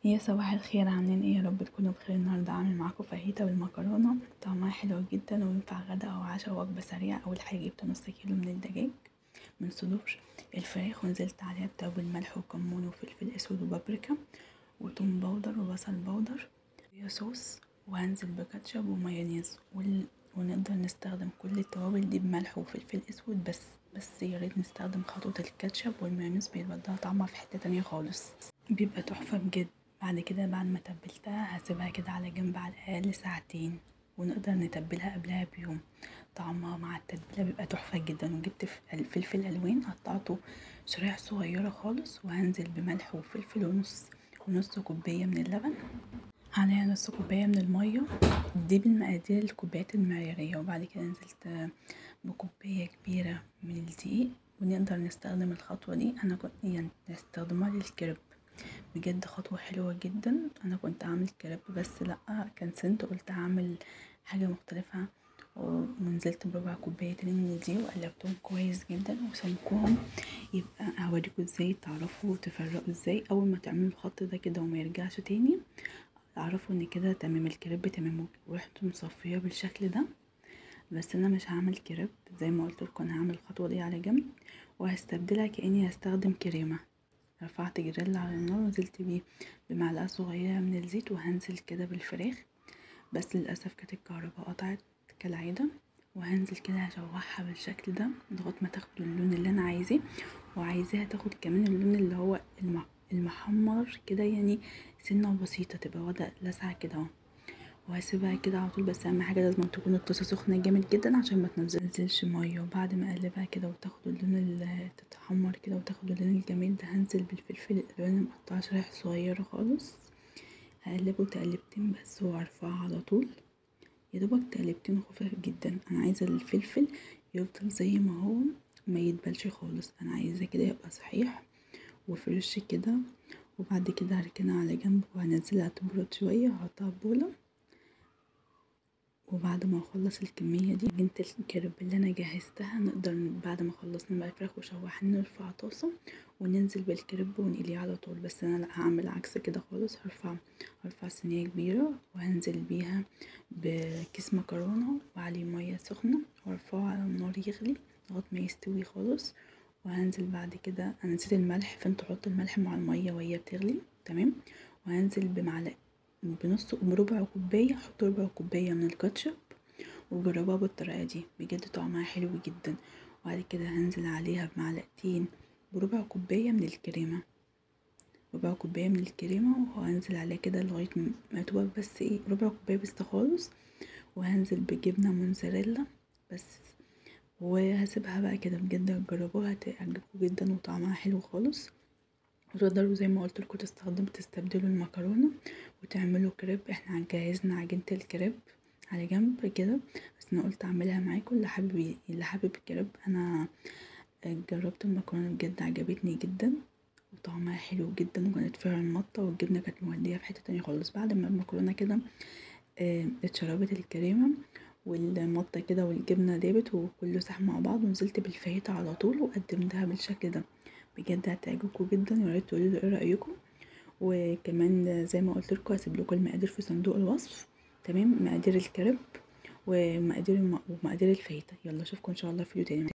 يا صباح الخير، عاملين ايه؟ يا رب تكونوا بخير. النهارده عامل معاكم فاهيتا بالمكرونه، طعمها حلو جدا وينفع غدا او عشاء، وجبه سريعه. اول حاجه جبت نص كيلو من الدجاج من صدور الفراخ، ونزلت عليها بتوابل ملح وكمون وفلفل اسود وبابريكا وتوم باودر وبصل باودر وصويا صوص، وهنزل بكاتشب ومايونيز ونقدر نستخدم كل التوابل دي بملح وفلفل اسود، بس يا ريت نستخدم خطوة الكاتشب والمايونيز، بيبقى طعمها في حتة تانية خالص، بيبقى تحفة بجد. بعد كده بعد ما تبلتها هسيبها كده على جنب على الاقل ساعتين، ونقدر نتبلها قبلها بيوم. طعمها مع التتبيله بيبقى تحفه جدا. وجبت فلفل الوان قطعته شرايح صغيره خالص، وهنزل بملح وفلفل ونص كوبايه من اللبن، عليها نص كوبايه من الميه، دي بالمقادير الكوبايات المعياريه. وبعد كده نزلت بكوبايه كبيره من الدقيق. ونقدر نستخدم الخطوه دي، انا كنت يعني نستخدمها للكريب، بجد خطوة حلوة جدا. انا كنت اعمل كريب بس لا، كنسلت، قلت هعمل حاجة مختلفة. ونزلت بربع كوباية من دي وقلبتهم كويس جدا وسمكوهم. يبقى هوريكم ازاي تعرفوا تفرقوا ازاي اول ما تعملوا الخط ده كده وما يرجعش تاني، اعرفوا ان كده تمام الكريب تمام وريحته مصفية بالشكل ده. بس انا مش هعمل كريب زي ما قلت لكم، انا هعمل الخطوة دي على جنب وهستبدلها كأني هستخدم كريمة. رفعت جريل على النار ونزلت بيه بمعلقه صغيره من الزيت، وهنزل كده بالفراخ، بس للاسف كانت الكهرباء قطعت كالعاده. وهنزل كده هشوحها بالشكل ده لغايه ما تاخد اللون اللي انا عايزاه، وعايزاها تاخد كمان اللون اللي هو المحمر كده، يعني سنه بسيطه تبقى واخده لسعه كده اهو. وهسيبها كده على طول، بس اهم حاجه لازم تكون الطاسه سخنه جامد جدا عشان ما تنزلش ميه. وبعد ما اقلبها كده وتاخد اللون اللي تتحمر كده وتاخد اللون الجميل ده، هنزل بالفلفل الالوان المقطعه شرايح صغيره خالص، هقلبه تقلبتين بس وارفعه على طول، يا دوبك تقلبتين خفاف جدا. انا عايزه الفلفل يفضل زي ما هو، ما يدبلش خالص، انا عايزاه كده يبقى صحيح وفريش كده. وبعد كده هركنها على جنب وهنزلها تبرد شويه وهحطها في بوله. وبعد ما اخلص الكميه دي عجينه الكريب اللي انا جهزتها، نقدر بعد ما خلصنا بقى الفراخ وشوحنا نرفع طاسه وننزل بالكريب ونقليه على طول. بس انا لا، هعمل عكس كده خالص، هرفع صينيه كبيره وهنزل بيها بكيس مكرونه وعليه ميه سخنه، وارفعه على النار يغلي لغايه ما يستوي خالص. وهنزل بعد كده، انا نسيت الملح، فانتوا حطوا الملح مع الميه وهي بتغلي تمام. وهنزل بربع كوباية، حط ربع كوباية من الكاتشب، وجربوها بالطريقة دي بجد طعمها حلو جدا. وبعد كده هنزل عليها بمعلقتين بربع كوباية من الكريمة، ربع كوباية من الكريمة، وهنزل عليها كده لغاية ما تبقى بس ايه ربع كوباية بس خالص. وهنزل بجبنة موتزاريلا بس، وهسيبها بقى كده. بجد جربوها هتعجبكم جدا وطعمها حلو خالص. وتقدروا زي ما قلت لكم تستبدلوا المكرونه وتعملوا كريب. احنا جهزنا عجينه الكريب على جنب كده، بس انا قلت اعملها معاكم. اللي حابب الكريب، انا جربت المكرونه بجد عجبتني جدا وطعمها حلو جدا، وكانت فيها المطه والجبنه كانت موديه في حته تانية خالص. بعد ما المكرونه كده اتشربت الكريمه والمطه كده والجبنه دابت وكله ساح مع بعض، ونزلت بالفاهيتا على طول وقدمتها بالشكل ده. بجد هتعجبكم جدا، ويا ريت تقولوا لي ايه رايكم. وكمان زي ما قلت لكم هسيب لكم المقادير في صندوق الوصف، تمام؟ مقادير الكريب ومقادير الفاهيتا. يلا اشوفكم ان شاء الله في فيديو تاني.